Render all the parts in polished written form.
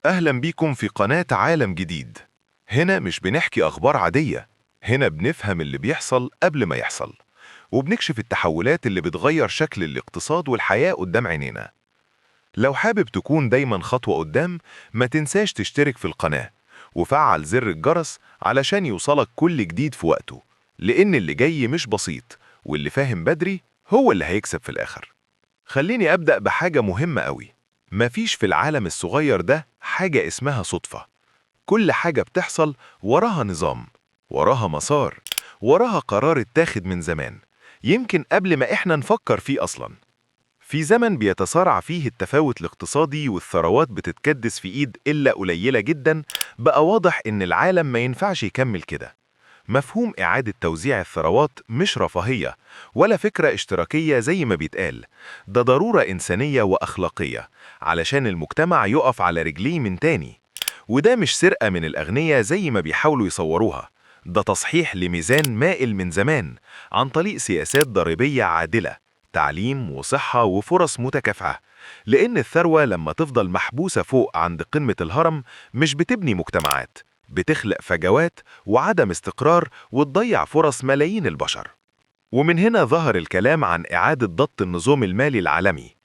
أهلا بيكم في قناة عالم جديد. هنا مش بنحكي أخبار عادية، هنا بنفهم اللي بيحصل قبل ما يحصل، وبنكشف التحولات اللي بتغير شكل الاقتصاد والحياة قدام عينينا. لو حابب تكون دايما خطوة قدام، ما تنساش تشترك في القناة وفعل زر الجرس علشان يوصلك كل جديد في وقته، لأن اللي جاي مش بسيط، واللي فاهم بدري هو اللي هيكسب في الآخر. خليني أبدأ بحاجة مهمة قوي. مفيش في العالم الصغير ده حاجة اسمها صدفة. كل حاجة بتحصل وراها نظام، وراها مسار، وراها قرار اتاخد من زمان، يمكن قبل ما احنا نفكر فيه أصلا. في زمن بيتسارع فيه التفاوت الاقتصادي والثروات بتتكدس في إيد إلا قليلة جدا، بقى واضح إن العالم ما ينفعش يكمل كده. مفهوم إعادة توزيع الثروات مش رفاهية ولا فكرة اشتراكية زي ما بيتقال، ده ضرورة إنسانية وأخلاقية علشان المجتمع يقف على رجليه من تاني. وده مش سرقة من الأغنياء زي ما بيحاولوا يصوروها، ده تصحيح لميزان مائل من زمان عن طريق سياسات ضريبية عادلة، تعليم وصحة وفرص متكافئة. لأن الثروة لما تفضل محبوسة فوق عند قمة الهرم مش بتبني مجتمعات، بتخلق فجوات وعدم استقرار وتضيع فرص ملايين البشر. ومن هنا ظهر الكلام عن إعادة ضبط النظام المالي العالمي،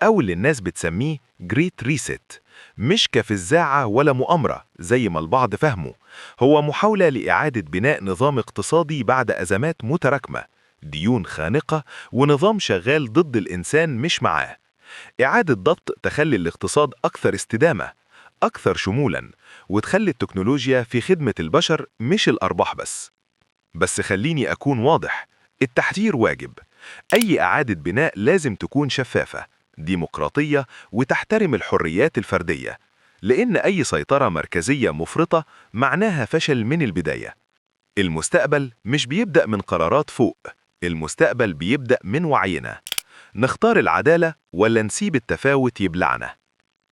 أو اللي الناس بتسميه جريت ريست. مش كفزاعة ولا مؤامرة زي ما البعض فهمه، هو محاولة لإعادة بناء نظام اقتصادي بعد أزمات متراكمة، ديون خانقة، ونظام شغال ضد الإنسان مش معاه. إعادة ضبط تخلي الاقتصاد أكثر استدامة، أكثر شمولاً، وتخلي التكنولوجيا في خدمة البشر مش الأرباح بس خليني أكون واضح، التحذير واجب. أي إعادة بناء لازم تكون شفافة، ديمقراطية، وتحترم الحريات الفردية، لأن أي سيطرة مركزية مفرطة معناها فشل من البداية. المستقبل مش بيبدأ من قرارات فوق، المستقبل بيبدأ من وعينا. نختار العدالة ولا نسيب التفاوت يبلعنا؟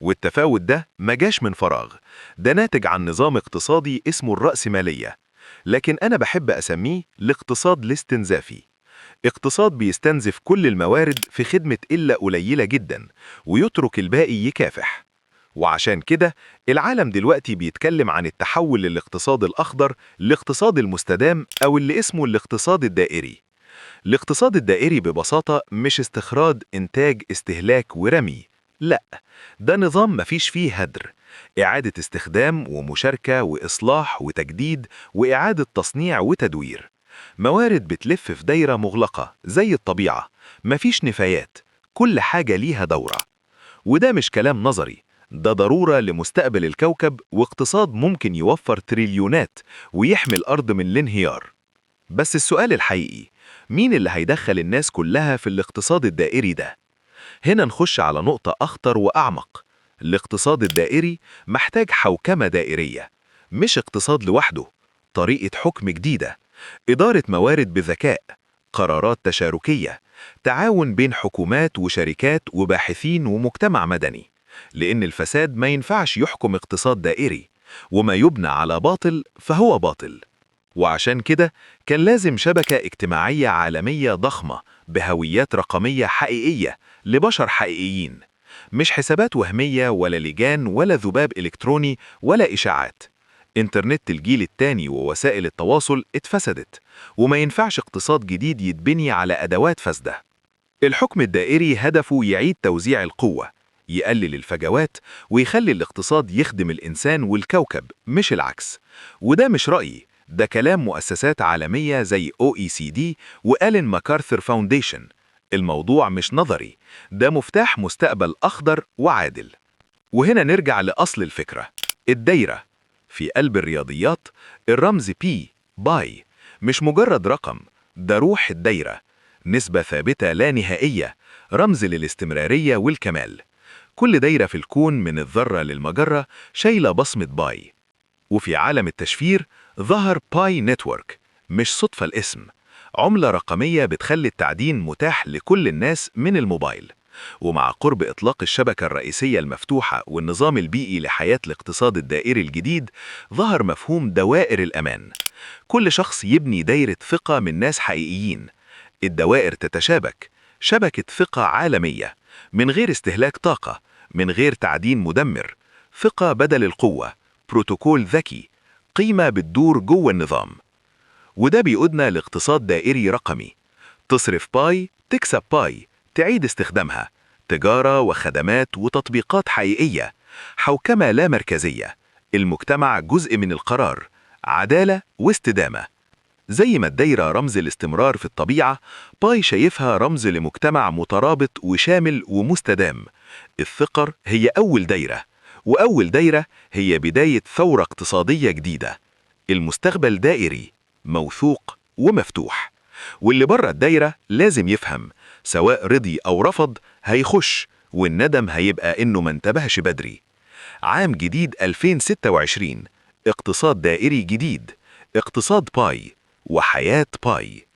والتفاوت ده ما جاش من فراغ، ده ناتج عن نظام اقتصادي اسمه الرأسمالية، لكن أنا بحب أسميه الاقتصاد الاستنزافي. اقتصاد بيستنزف كل الموارد في خدمة إلا قليلة جدا، ويترك الباقي يكافح. وعشان كده العالم دلوقتي بيتكلم عن التحول للاقتصاد الأخضر، الاقتصاد المستدام، أو اللي اسمه الاقتصاد الدائري. الاقتصاد الدائري ببساطة مش استخراج، إنتاج، استهلاك ورمي، لا، ده نظام مفيش فيه هدر، إعادة استخدام ومشاركة وإصلاح وتجديد وإعادة تصنيع وتدوير. موارد بتلف في دايرة مغلقة زي الطبيعة، مفيش نفايات، كل حاجة ليها دورة. وده مش كلام نظري، ده ضرورة لمستقبل الكوكب، واقتصاد ممكن يوفر تريليونات ويحمي الأرض من الانهيار. بس السؤال الحقيقي، مين اللي هيدخل الناس كلها في الاقتصاد الدائري ده؟ هنا نخش على نقطة أخطر وأعمق. الاقتصاد الدائري محتاج حوكمة دائرية، مش اقتصاد لوحده، طريقة حكم جديدة، إدارة موارد بذكاء، قرارات تشاركية، تعاون بين حكومات وشركات وباحثين ومجتمع مدني. لأن الفساد ما ينفعش يحكم اقتصاد دائري، وما يبنى على باطل فهو باطل. وعشان كده كان لازم شبكة اجتماعية عالمية ضخمة بهويات رقمية حقيقية لبشر حقيقيين، مش حسابات وهمية ولا لجان ولا ذباب إلكتروني ولا إشاعات. إنترنت الجيل الثاني ووسائل التواصل اتفسدت، وما ينفعش اقتصاد جديد يتبني على أدوات فاسدة. الحكم الدائري هدفه يعيد توزيع القوة، يقلل الفجوات، ويخلي الاقتصاد يخدم الإنسان والكوكب مش العكس. وده مش رأيي، ده كلام مؤسسات عالمية زي OECD وآلين ماكارثر فاونديشن. الموضوع مش نظري، ده مفتاح مستقبل أخضر وعادل. وهنا نرجع لأصل الفكرة، الدايرة. في قلب الرياضيات الرمز باي مش مجرد رقم، ده روح الدايرة، نسبة ثابتة لا نهائية، رمز للاستمرارية والكمال. كل دايرة في الكون من الذرة للمجرة شايلة بصمة باي. وفي عالم التشفير ظهر باي نتورك، مش صدفة الاسم، عملة رقمية بتخلي التعدين متاح لكل الناس من الموبايل. ومع قرب إطلاق الشبكة الرئيسية المفتوحة والنظام البيئي لحياة الاقتصاد الدائري الجديد، ظهر مفهوم دوائر الأمان. كل شخص يبني دايرة ثقة من ناس حقيقيين، الدوائر تتشابك، شبكة ثقة عالمية، من غير استهلاك طاقة، من غير تعدين مدمر، ثقة بدل القوة، بروتوكول ذكي، قيمة بتدور جوه النظام. وده بيقودنا لاقتصاد دائري رقمي. تصرف باي تكسب باي، تعيد استخدامها، تجارة وخدمات وتطبيقات حقيقية، حوكمة لا مركزية، المجتمع جزء من القرار، عدالة واستدامة. زي ما الدايرة رمز الاستمرار في الطبيعة، باي شايفها رمز لمجتمع مترابط وشامل ومستدام. الثقة هي أول دايرة، وأول دايرة هي بداية ثورة اقتصادية جديدة. المستقبل دائري، موثوق ومفتوح، واللي بره الدايرة لازم يفهم، سواء رضي أو رفض هيخش، والندم هيبقى إنه ما انتبهش بدري. عام جديد 2026، اقتصاد دائري جديد، اقتصاد باي، وحياة باي.